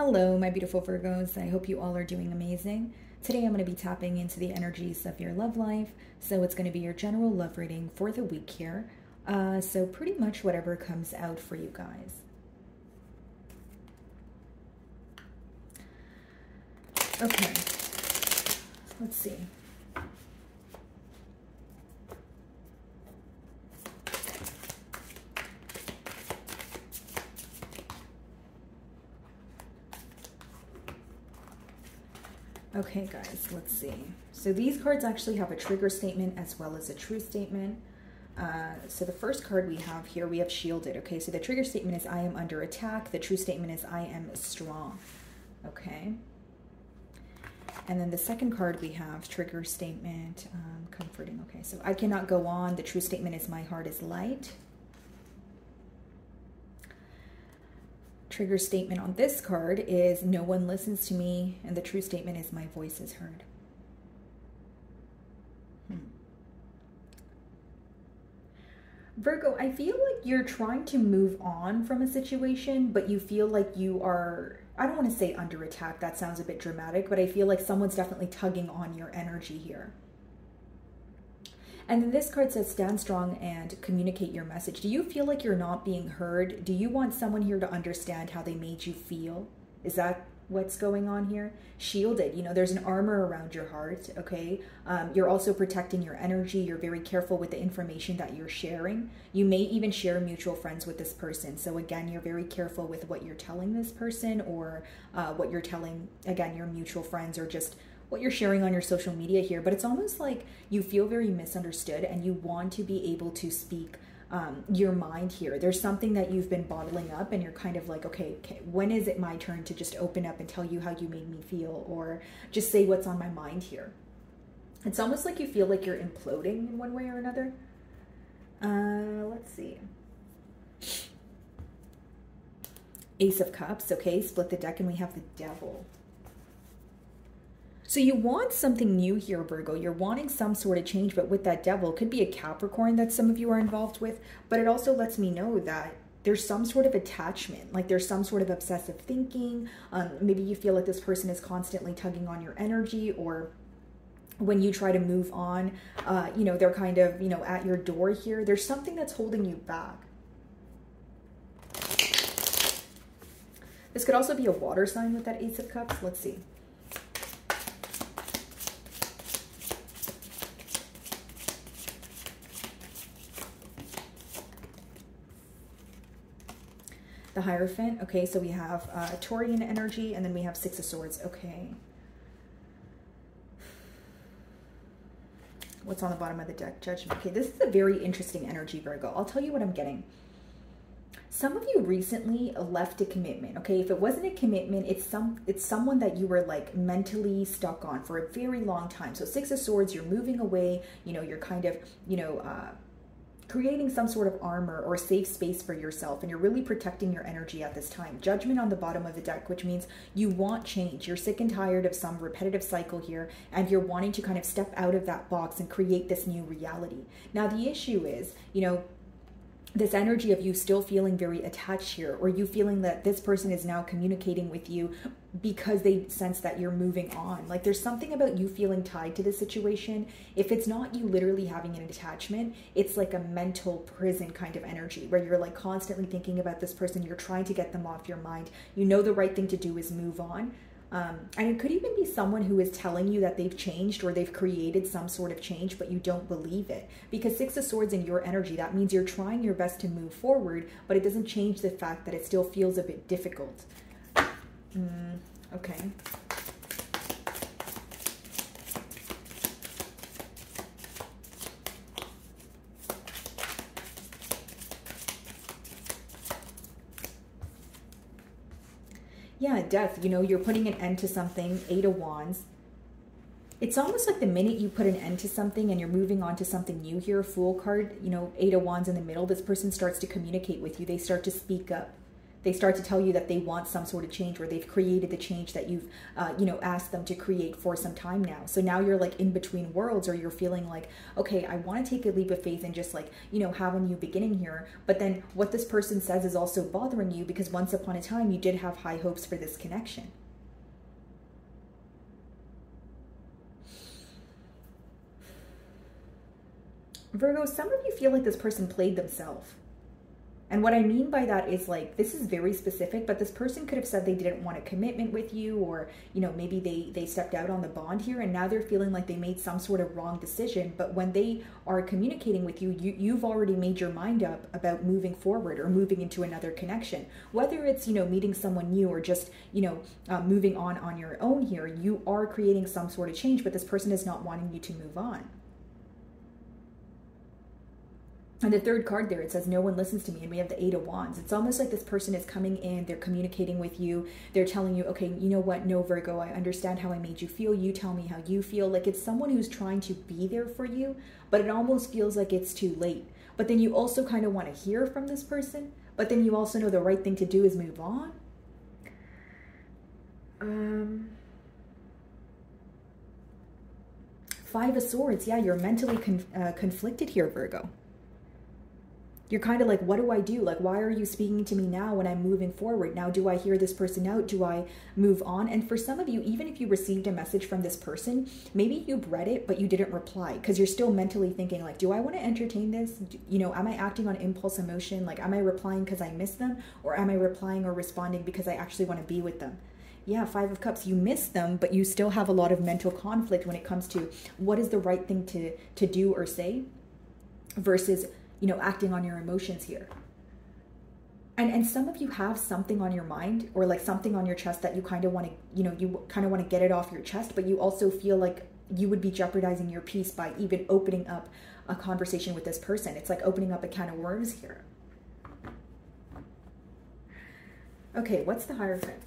Hello, my beautiful Virgos. I hope you all are doing amazing. Today I'm going to be tapping into the energies of your love life. So it's going to be your general love reading for the week here. So pretty much whatever comes out for you guys. Okay, let's see. Okay, guys, let's see. So these cards actually have a trigger statement as well as a truth statement. So the first card we have here, we have shielded. Okay, so the trigger statement is I am under attack. The truth statement is I am strong. Okay. And then the second card we have trigger statement, comforting. Okay, so I cannot go on. The truth statement is my heart is light. Trigger statement on this card is no one listens to me, and the true statement is my voice is heard. Virgo, I feel like you're trying to move on from a situation, but you feel like you are, I don't want to say under attack, that sounds a bit dramatic, but I feel like someone's definitely tugging on your energy here. And then this card says, stand strong and communicate your message. Do you feel like you're not being heard? Do you want someone here to understand how they made you feel? Is that what's going on here? Shielded, you know, there's an armor around your heart, okay? You're also protecting your energy. You're very careful with the information that you're sharing. You may even share mutual friends with this person. So again, you're very careful with what you're telling this person or what you're telling, again, your mutual friends or just what you're sharing on your social media here, but it's almost like you feel very misunderstood and you want to be able to speak your mind here. There's something that you've been bottling up and you're kind of like, okay, when is it my turn to just open up and tell you how you made me feel or just say what's on my mind here? It's almost like you feel like you're imploding in one way or another. Let's see. Ace of Cups, okay, split the deck and we have the Devil. So you want something new here, Virgo. You're wanting some sort of change, but with that Devil, could be a Capricorn that some of you are involved with, but it also lets me know that there's some sort of attachment, like there's some sort of obsessive thinking. Maybe you feel like this person is constantly tugging on your energy, or when you try to move on, you know, they're kind of, you know, at your door here. There's something that's holding you back. This could also be a water sign with that Ace of Cups. Let's see. The Hierophant. Okay, so we have Taurian energy, and then we have Six of Swords. Okay. What's on the bottom of the deck? Judgment. Okay, this is a very interesting energy, Virgo. I'll tell you what I'm getting. Some of you recently left a commitment, okay? If it wasn't a commitment, it's someone that you were like mentally stuck on for a very long time. So Six of Swords, you're moving away, you know, you're kind of, you know, creating some sort of armor or safe space for yourself, and you're really protecting your energy at this time. Judgment on the bottom of the deck, which means you want change. You're sick and tired of some repetitive cycle here, and you're wanting to kind of step out of that box and create this new reality. Now, the issue is, you know, this energy of you still feeling very attached here, or you feeling that this person is now communicating with you because they sense that you're moving on. Like there's something about you feeling tied to the situation. If it's not you literally having an attachment, it's like a mental prison kind of energy where you're like constantly thinking about this person. You're trying to get them off your mind. You know the right thing to do is move on. And it could even be someone who is telling you that they've changed or they've created some sort of change, but you don't believe it. Because Six of Swords in your energy, that means you're trying your best to move forward, but it doesn't change the fact that it still feels a bit difficult. Okay. Yeah, death, you know, you're putting an end to something. Eight of Wands. It's almost like the minute you put an end to something and you're moving on to something new here, Fool card, you know, Eight of Wands in the middle, this person starts to communicate with you. They start to speak up. They start to tell you that they want some sort of change, or they've created the change that you've, asked them to create for some time now. So now you're like in between worlds, or you're feeling like, okay, I want to take a leap of faith and just like, have a new beginning here. But then what this person says is also bothering you, because once upon a time you did have high hopes for this connection. Virgo, some of you feel like this person played themselves. And what I mean by that is like, this is very specific, but this person could have said they didn't want a commitment with you, or, maybe they stepped out on the bond here, and now they're feeling like they made some sort of wrong decision. But when they are communicating with you, you've already made your mind up about moving forward or moving into another connection. Whether it's, meeting someone new, or just, moving on your own here, you are creating some sort of change, but this person is not wanting you to move on. And the third card there, it says, no one listens to me. And we have the 8 of Wands. It's almost like this person is coming in, they're communicating with you. They're telling you, okay, you know what? No, Virgo, I understand how I made you feel. You tell me how you feel. Like, it's someone who's trying to be there for you, but it almost feels like it's too late. But then you also kind of want to hear from this person, but then you also know the right thing to do is move on. 5 of Swords. Yeah, you're mentally conflicted here, Virgo. You're kind of like, what do I do? Like, why are you speaking to me now when I'm moving forward? Now, do I hear this person out? Do I move on? And for some of you, even if you received a message from this person, maybe you've read it, but you didn't reply because you're still mentally thinking like, do I want to entertain this? Am I acting on impulse emotion? Like, am I replying because I miss them? Or am I replying or responding because I actually want to be with them? Yeah, 5 of Cups, you miss them, but you still have a lot of mental conflict when it comes to what is the right thing to do or say versus acting on your emotions here. And some of you have something on your mind, or like something on your chest that you kind of want to, you kind of want to get it off your chest, but you also feel like you would be jeopardizing your peace by even opening up a conversation with this person. It's like opening up a can of worms here. Okay, what's the Hierophant?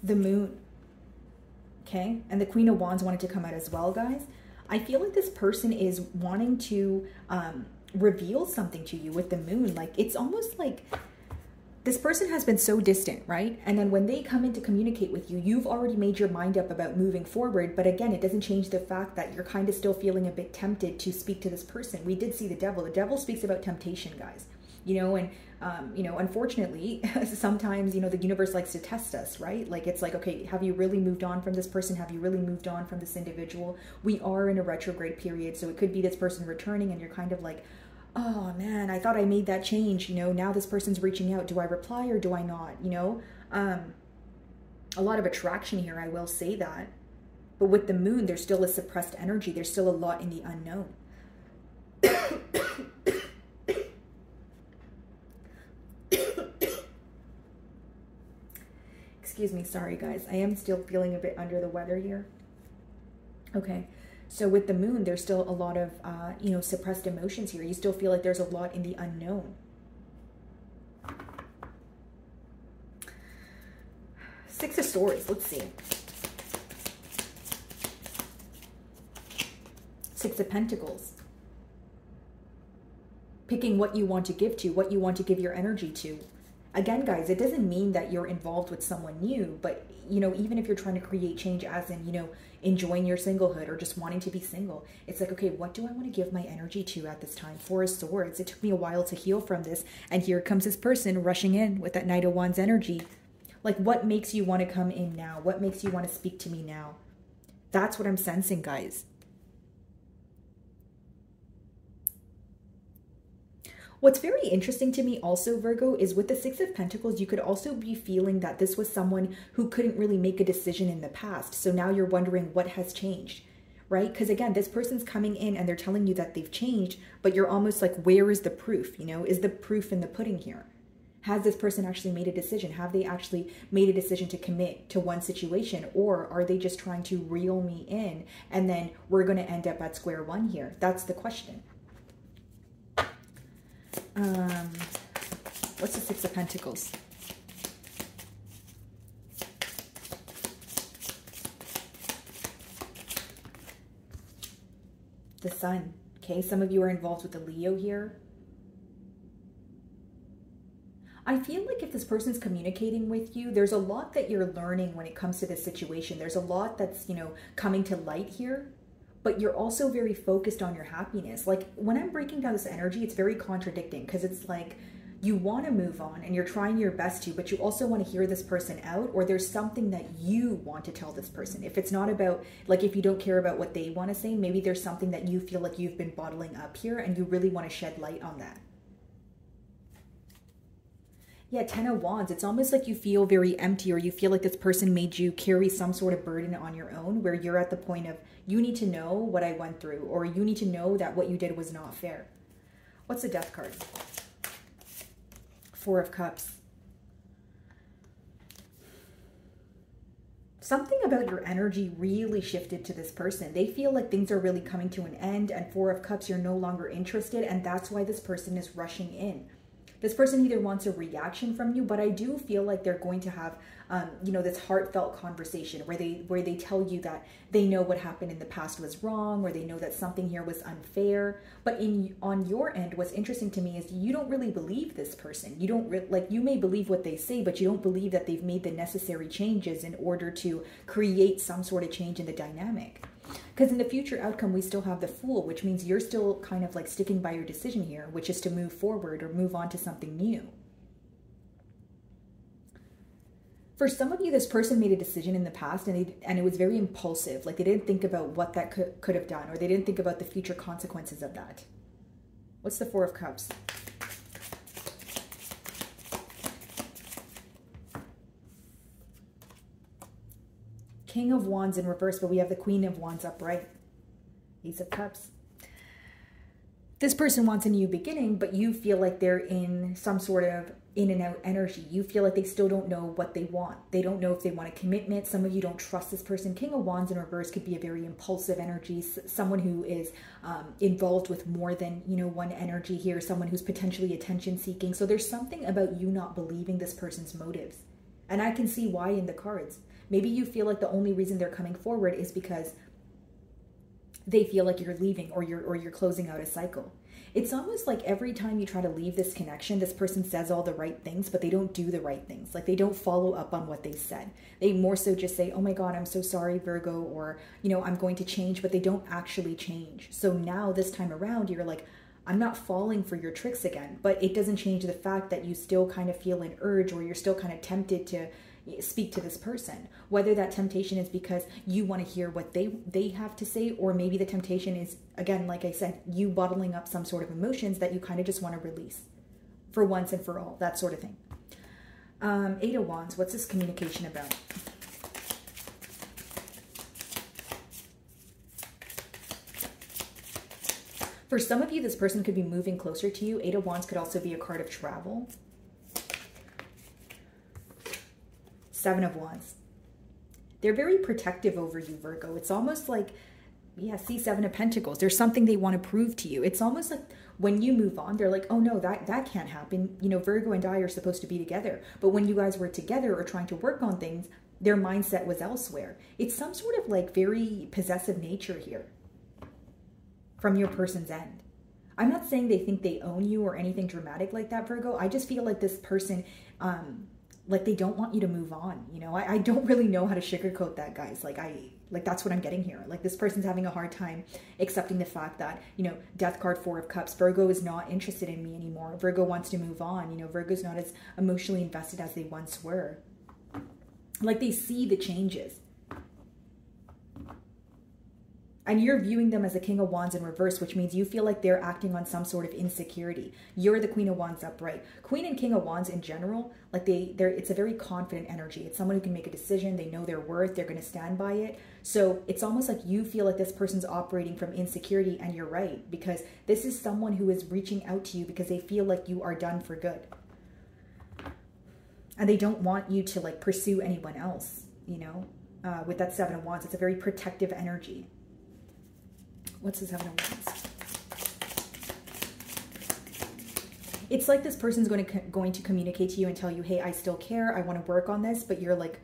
The Moon. Okay, and the Queen of Wands wanted to come out as well, guys. I feel like this person is wanting to reveal something to you with the Moon. Like, it's almost like this person has been so distant, right? And then when they come in to communicate with you, you've already made your mind up about moving forward. But again, it doesn't change the fact that you're kind of still feeling a bit tempted to speak to this person. We did see the Devil. The Devil speaks about temptation, guys. Unfortunately, sometimes, the universe likes to test us, right? Like, it's like, okay, have you really moved on from this person? Have you really moved on from this individual? We are in a retrograde period, so it could be this person returning and you're kind of like, oh man, I thought I made that change. Now this person's reaching out. Do I reply or do I not? A lot of attraction here, I will say that. But with the Moon, there's still a suppressed energy. There's still a lot in the unknown. Excuse me, sorry guys. I am still feeling a bit under the weather here. Okay, so with the Moon, there's still a lot of, suppressed emotions here. You still feel like there's a lot in the unknown. 6 of Swords, let's see. 6 of Pentacles. Picking what you want to give to, what you want to give your energy to. Again, guys, it doesn't mean that you're involved with someone new, but, even if you're trying to create change as in, enjoying your singlehood or just wanting to be single, it's like, okay, what do I want to give my energy to at this time? 4 of Swords. It took me a while to heal from this. And here comes this person rushing in with that Knight of Wands energy. Like, what makes you want to come in now? What makes you want to speak to me now? That's what I'm sensing, guys. What's very interesting to me also, Virgo, is with the 6 of Pentacles, you could also be feeling that this was someone who couldn't really make a decision in the past. So now you're wondering what has changed, right? Because again, this person's coming in and they're telling you that they've changed, but you're almost like, where is the proof? Is the proof in the pudding here? Has this person actually made a decision? Have they actually made a decision to commit to one situation? Or are they just trying to reel me in and then we're going to end up at square one here? That's the question. What's the 6 of Pentacles? The Sun. Okay, some of you are involved with the Leo here. I feel like if this person's communicating with you, there's a lot that you're learning when it comes to this situation. There's a lot that's, you know, coming to light here, but you're also very focused on your happiness. Like when I'm breaking down this energy, it's very contradicting because it's like you want to move on and you're trying your best to, but you also want to hear this person out, or there's something that you want to tell this person. If it's not about, like, if you don't care about what they want to say, maybe there's something that you feel like you've been bottling up here and you really want to shed light on that. Yeah, Ten of Wands, it's almost like you feel very empty, or you feel like this person made you carry some sort of burden on your own, where you're at the point of, you need to know what I went through, or you need to know that what you did was not fair. What's the Death card? Four of Cups. Something about your energy really shifted to this person. They feel like things are really coming to an end, and Four of Cups, you're no longer interested, and that's why this person is rushing in. This person either wants a reaction from you, but I do feel like they're going to have, you know, this heartfelt conversation where they tell you that they know what happened in the past was wrong, or they know that something here was unfair. But on your end, what's interesting to me is you don't really believe this person. You don't like, you may believe what they say, but you don't believe that they've made the necessary changes in order to create some sort of change in the dynamic. Because in the future outcome, we still have the Fool, which means you're still kind of like sticking by your decision here, which is to move forward or move on to something new. For some of you, this person made a decision in the past and it was very impulsive. Like they didn't think about what that could have done, or they didn't think about the future consequences of that. What's the Four of Cups? King of Wands in reverse, but we have the Queen of Wands upright. Ace of Cups. This person wants a new beginning, but you feel like they're in some sort of in and out energy. You feel like they still don't know what they want. They don't know if they want a commitment. Some of you don't trust this person. King of Wands in reverse could be a very impulsive energy. Someone who is involved with more than, you know, one energy here. Someone who's potentially attention seeking. So there's something about you not believing this person's motives. And I can see why in the cards. Maybe you feel like the only reason they're coming forward is because they feel like you're leaving, or you're closing out a cycle. It's almost like every time you try to leave this connection, this person says all the right things, but they don't do the right things. Like they don't follow up on what they said. They more so just say, oh my God, I'm so sorry, Virgo, or, you know, I'm going to change, but they don't actually change. So now this time around, you're like, I'm not falling for your tricks again, but it doesn't change the fact that you still kind of feel an urge, or you're still kind of tempted to speak to this person. Whether that temptation is because you want to hear what they have to say, or maybe the temptation is, again, like I said, you bottling up some sort of emotions that you kind of just want to release for once and for all, that sort of thing. Eight of Wands, what's this communication about? For some of you, this person could be moving closer to you. Eight of Wands could also be a card of travel. Seven of Wands. They're very protective over you, Virgo. It's almost like, yeah, see, Seven of Pentacles. There's something they want to prove to you. It's almost like when you move on, they're like, oh no, that can't happen. You know, Virgo and I are supposed to be together. But when you guys were together or trying to work on things, their mindset was elsewhere. It's some sort of like very possessive nature here from your person's end. I'm not saying they think they own you or anything dramatic like that, Virgo. I just feel like this person, like they don't want you to move on. You know, I don't really know how to sugarcoat that, guys. Like that's what I'm getting here. Like this person's having a hard time accepting the fact that, you know, Death card, Four of Cups, Virgo is not interested in me anymore. Virgo wants to move on. You know, Virgo's not as emotionally invested as they once were. Like they see the changes. And you're viewing them as a King of Wands in reverse, which means you feel like they're acting on some sort of insecurity. You're the Queen of Wands upright. Queen and King of Wands in general, like it's a very confident energy. It's someone who can make a decision. They know their worth. They're going to stand by it. So it's almost like you feel like this person's operating from insecurity, and you're right, because this is someone who is reaching out to you because they feel like you are done for good. And they don't want you to like pursue anyone else, you know, with that Seven of Wands. It's a very protective energy. What's the Seven of Wands? It's like this person's going to communicate to you and tell you, hey, I still care. I want to work on this. But you're like,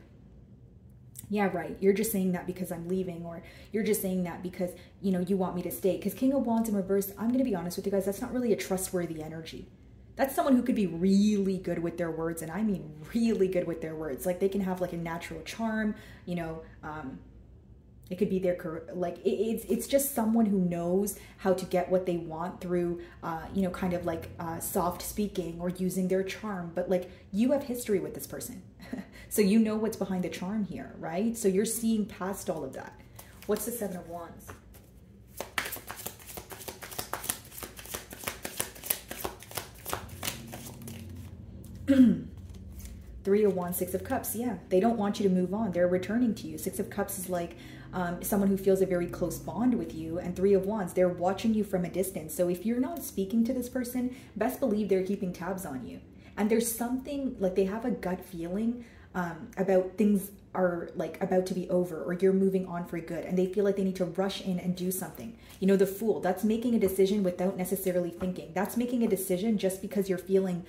Yeah, right. You're just saying that because I'm leaving, or you're just saying that because, you know, you want me to stay. Because King of Wands in reverse, I'm going to be honest with you guys, that's not really a trustworthy energy. That's someone who could be really good with their words, and I mean really good with their words. Like they can have like a natural charm, you know, it could be their career. Like it's just someone who knows how to get what they want through, you know, kind of like soft speaking or using their charm. But like you have history with this person. So you know what's behind the charm here, right? So you're seeing past all of that. What's the Seven of Wands? Three of Wands, Six of Cups. Yeah, they don't want you to move on. They're returning to you. Six of Cups is like someone who feels a very close bond with you. And Three of Wands, they're watching you from a distance. So if you're not speaking to this person, best believe they're keeping tabs on you. And there's something, like they have a gut feeling about things are like about to be over, or you're moving on for good, and they feel like they need to rush in and do something. You know, the Fool, that's making a decision without necessarily thinking. That's making a decision just because you're feeling,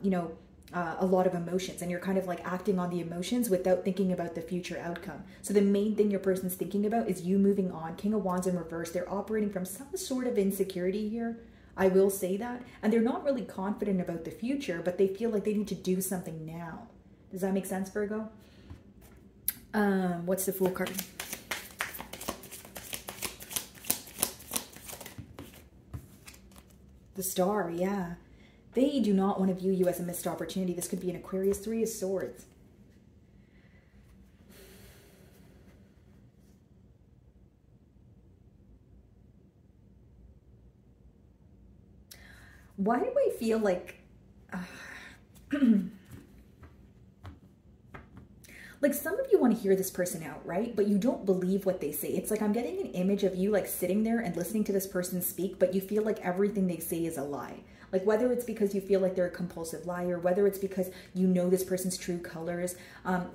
you know, a lot of emotions, and you're kind of like acting on the emotions without thinking about the future outcome. So the main thing your person's thinking about is you moving on. King of Wands in reverse, they're operating from some sort of insecurity here. I will say that. And they're not really confident about the future, but they feel like they need to do something now. Does that make sense, Virgo? What's the Fool card? The Star, yeah. They do not want to view you as a missed opportunity. This could be an Aquarius, Three of Swords. Why do I feel like... like some of you want to hear this person out, right? But you don't believe what they say. It's like I'm getting an image of you like sitting there and listening to this person speak, but you feel like everything they say is a lie. Like whether it's because you feel like they're a compulsive liar, whether it's because you know this person's true colors.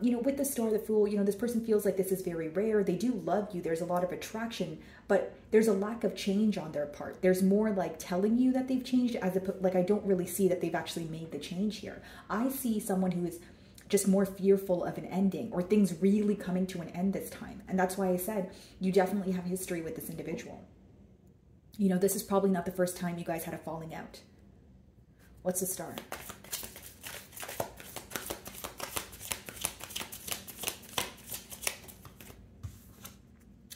You know, with the Star, the Fool, you know, this person feels like this is very rare. They do love you. There's a lot of attraction, but there's a lack of change on their part. There's more like telling you that they've changed, as a, like I don't really see that they've actually made the change here. I see someone who is just more fearful of an ending, or things really coming to an end this time. And that's why I said you definitely have history with this individual. You know, this is probably not the first time you guys had a falling out. What's the Star?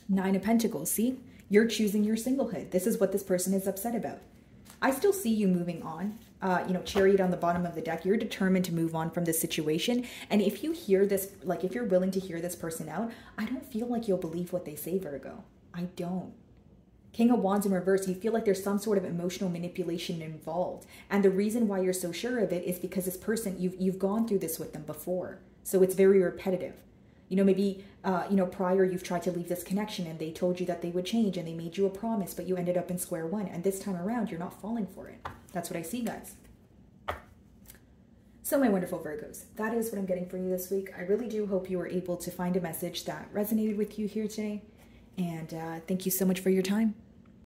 Nine of Pentacles. See, you're choosing your singlehood. This is what this person is upset about. I still see you moving on. You know, Chariot on the bottom of the deck. You're determined to move on from this situation. And if you hear this, like if you're willing to hear this person out, I don't feel like you'll believe what they say, Virgo. I don't. King of Wands in reverse, you feel like there's some sort of emotional manipulation involved. And the reason why you're so sure of it is because this person, you've gone through this with them before. So it's very repetitive. You know, maybe, you know, prior you've tried to leave this connection and they told you that they would change and they made you a promise, but you ended up in square one. And this time around, you're not falling for it. That's what I see, guys. So my wonderful Virgos, that is what I'm getting for you this week. I really do hope you were able to find a message that resonated with you here today. And thank you so much for your time.